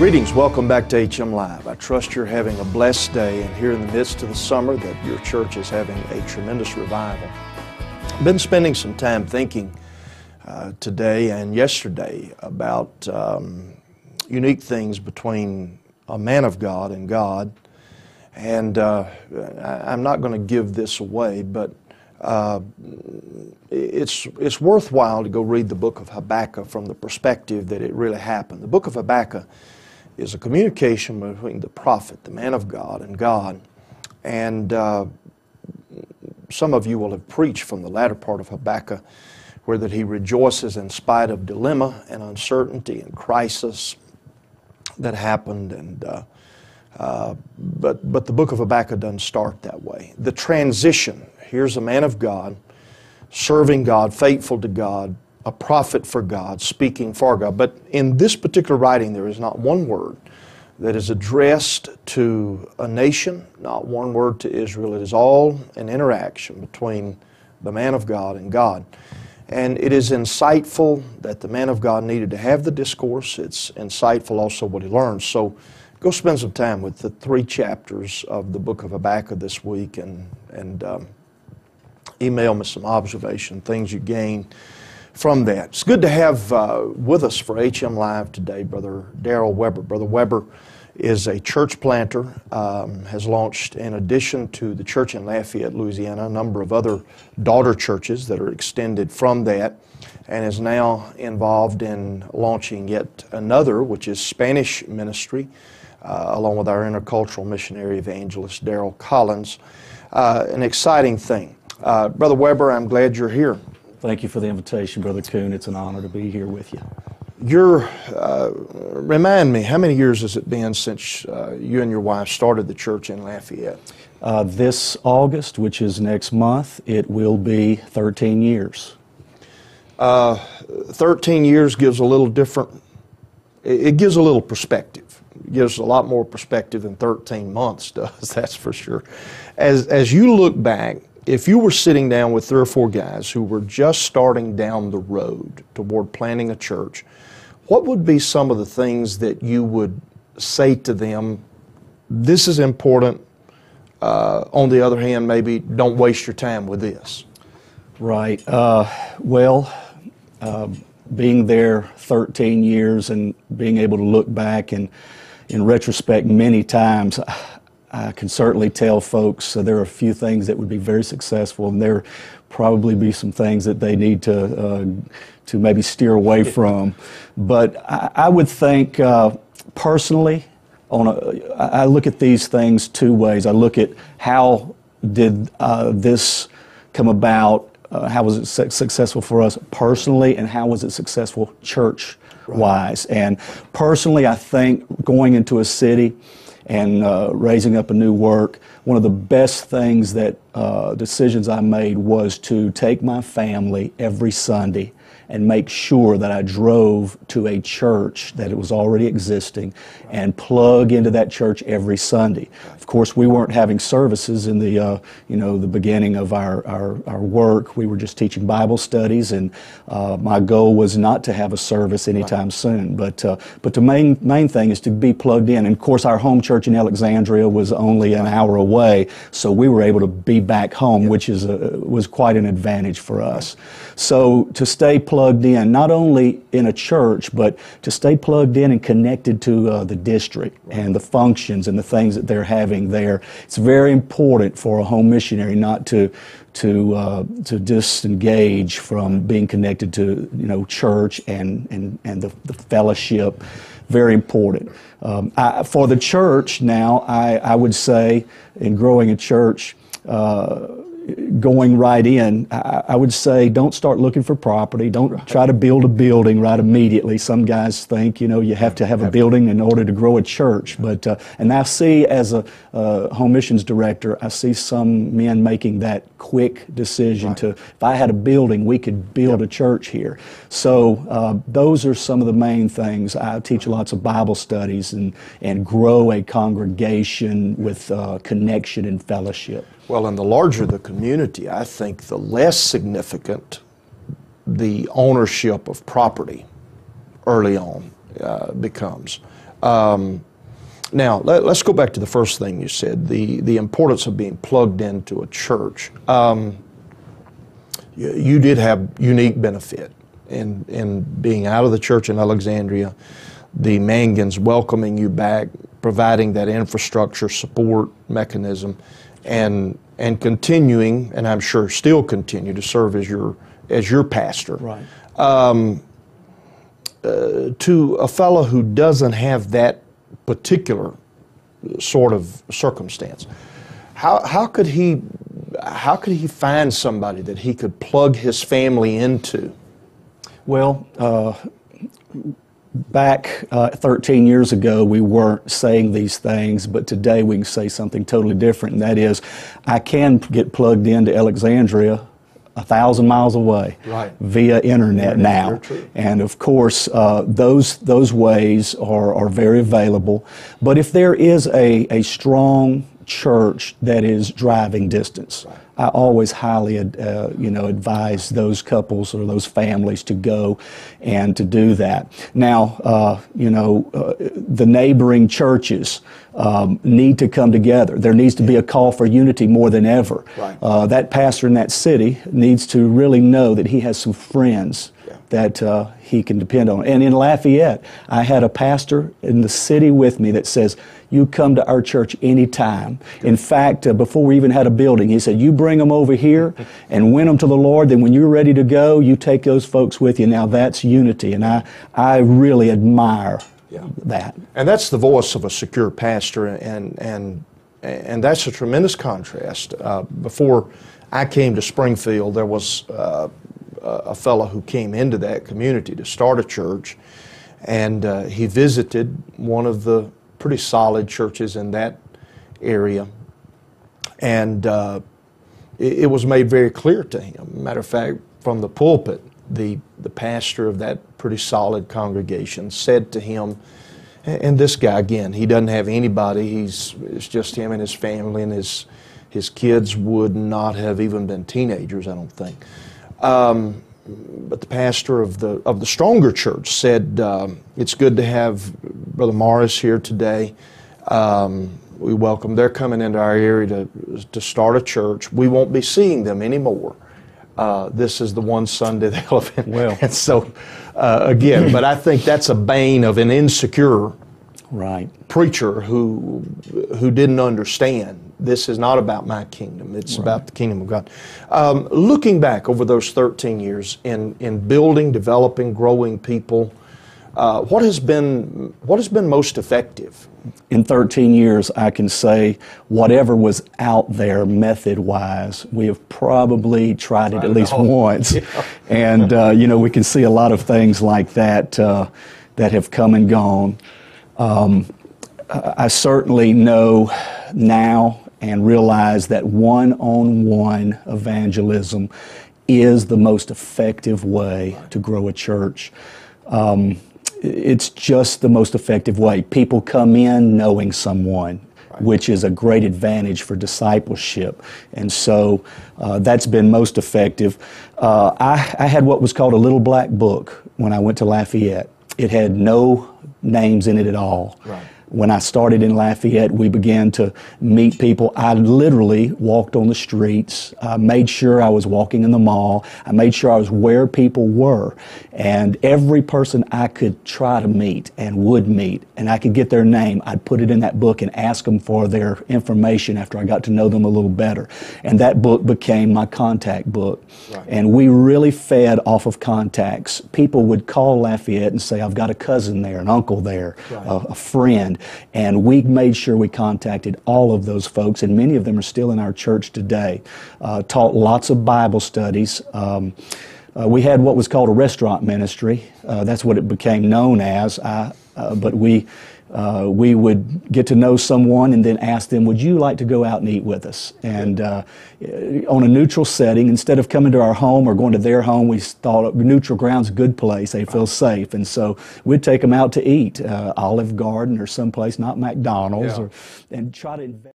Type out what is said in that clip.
Greetings, welcome back to HMLIVE. I trust you're having a blessed day, and here in the midst of the summer that your church is having a tremendous revival. I've been spending some time thinking today and yesterday about unique things between a man of God and God. And I'm not going to give this away, but it's worthwhile to go read the book of Habakkuk from the perspective that it really happened. The book of Habakkuk is a communication between the prophet, the man of God, and God. And some of you will have preached from the latter part of Habakkuk, where that he rejoices in spite of dilemma and uncertainty and crisis that happened. And but the book of Habakkuk doesn't start that way. The transition, here's a man of God, serving God, faithful to God, a prophet for God, speaking for God. But in this particular writing, there is not one word that is addressed to a nation, not one word to Israel. It is all an interaction between the man of God and God. And it is insightful that the man of God needed to have the discourse. It's insightful also what he learned. So go spend some time with the 3 chapters of the book of Habakkuk this week and email me some observation, things you gain from that. It's good to have with us for HMLIVE today Brother Derald Weber. Brother Weber is a church planter, has launched, in addition to the church in Lafayette, Louisiana, a number of other daughter churches that are extended from that, and is now involved in launching yet another, which is Spanish ministry, along with our intercultural missionary evangelist, Darrell Collins. An exciting thing. Brother Weber, I'm glad you're here. Thank you for the invitation, Brother Coon. It's an honor to be here with you. Remind me, how many years has it been since you and your wife started the church in Lafayette? This August, which is next month, it will be 13 years. 13 years gives a little different, it gives a little perspective. It gives a lot more perspective than 13 months does, that's for sure. As you look back, if you were sitting down with 3 or 4 guys who were just starting down the road toward planting a church, what would be some of the things that you would say to them, this is important, on the other hand, maybe don't waste your time with this? Right. Being there 13 years and being able to look back and in retrospect many times, I can certainly tell folks there are a few things that would be very successful, and there probably be some things that they need to maybe steer away from. But I would think personally, I look at these things 2 ways. I look at how did this come about, how was it successful for us personally, and how was it successful church-wise. Right. And personally, I think going into a city and raising up a new work, one of the best things that decisions I made was to take my family every Sunday and make sure that I drove to a church that it was already existing and plug into that church every Sunday. Of course, we weren't having services in the the beginning of our work. We were just teaching Bible studies, and my goal was not to have a service anytime soon. But the main thing is to be plugged in. And of course, our home church in Alexandria was only an hour away, so we were able to be back home, which was quite an advantage for us. So to stay plugged in, not only in a church, but to stay plugged in and connected to the district and the functions and the things that they're having there. It's very important for a home missionary not to disengage from being connected to church and the fellowship. Very important. For the church now, I would say in growing a church, going right in, I would say don't start looking for property. Don't try to build a building right immediately. Some guys think, you have to have a building in order to grow a church. But and I see, as a home missions director, I see some men making that quick decision to, if I had a building, we could build a church here. So those are some of the main things. I teach lots of Bible studies and grow a congregation with connection and fellowship. Well, and the larger the community, I think the less significant the ownership of property early on becomes. Now, let's go back to the first thing you said, the importance of being plugged into a church. You did have unique benefit in being out of the church in Alexandria, the Mangans welcoming you back, providing that infrastructure support mechanism, and continuing, and I'm sure still continue to serve as your pastor. Right. To a fellow who doesn't have that particular sort of circumstance, how could he find somebody that he could plug his family into? Well, back 13 years ago, we weren't saying these things, but today we can say something totally different, and that is, I can get plugged into Alexandria 1,000 miles away, right, via internet now. And of course, those ways are very available. But if there is a strong church that is driving distance, right, I always highly advise those couples or those families to go and to do that. Now, the neighboring churches need to come together. There needs to be a call for unity more than ever. Right. That pastor in that city needs to really know that he has some friends that he can depend on. And in Lafayette, I had a pastor in the city with me that says, you come to our church anytime. In fact, before we even had a building, he said, you bring them over here and win them to the Lord, then when you're ready to go, you take those folks with you. Now that's unity, and I really admire that. And that's the voice of a secure pastor, and that's a tremendous contrast. Before I came to Springfield, there was a fellow who came into that community to start a church, and he visited one of the pretty solid churches in that area, and it was made very clear to him. Matter of fact, from the pulpit, the pastor of that pretty solid congregation said to him, and this guy, again, he doesn't have anybody, it's just him and his family, and his kids would not have even been teenagers, I don't think. But the pastor of the stronger church said, it's good to have Brother Morris here today. We welcome. They're coming into our area to start a church. We won't be seeing them anymore. This is the one Sunday they'll have been. Well. And so, again, but I think that's a bane of an insecure preacher who didn't understand. This is not about my kingdom. It's about the kingdom of God. Looking back over those 13 years in building, developing, growing people, what has been most effective? In 13 years, I can say whatever was out there method-wise, we have probably tried it at least once. And, we can see a lot of things like that that have come and gone. I certainly know now and realize that one-on-one evangelism is the most effective way to grow a church. It's just the most effective way. People come in knowing someone, which is a great advantage for discipleship. And so that's been most effective. I had what was called a little black book when I went to Lafayette. It had no names in it at all. Right. When I started in Lafayette, we began to meet people. I literally walked on the streets. I made sure I was walking in the mall. I made sure I was where people were. And every person I could try to meet and would meet, and I could get their name, I'd put it in that book and ask them for their information after I got to know them a little better. And that book became my contact book. Right. And we really fed off of contacts. People would call Lafayette and say, I've got a cousin there, an uncle there, a friend. And we made sure we contacted all of those folks, and many of them are still in our church today. Taught lots of Bible studies. We had what was called a restaurant ministry. That's what it became known as. But we would get to know someone and then ask them, would you like to go out and eat with us? And on a neutral setting, instead of coming to our home or going to their home, we thought neutral ground's a good place. They feel safe. And so we'd take them out to eat, Olive Garden or someplace, not McDonald's, and try to invest.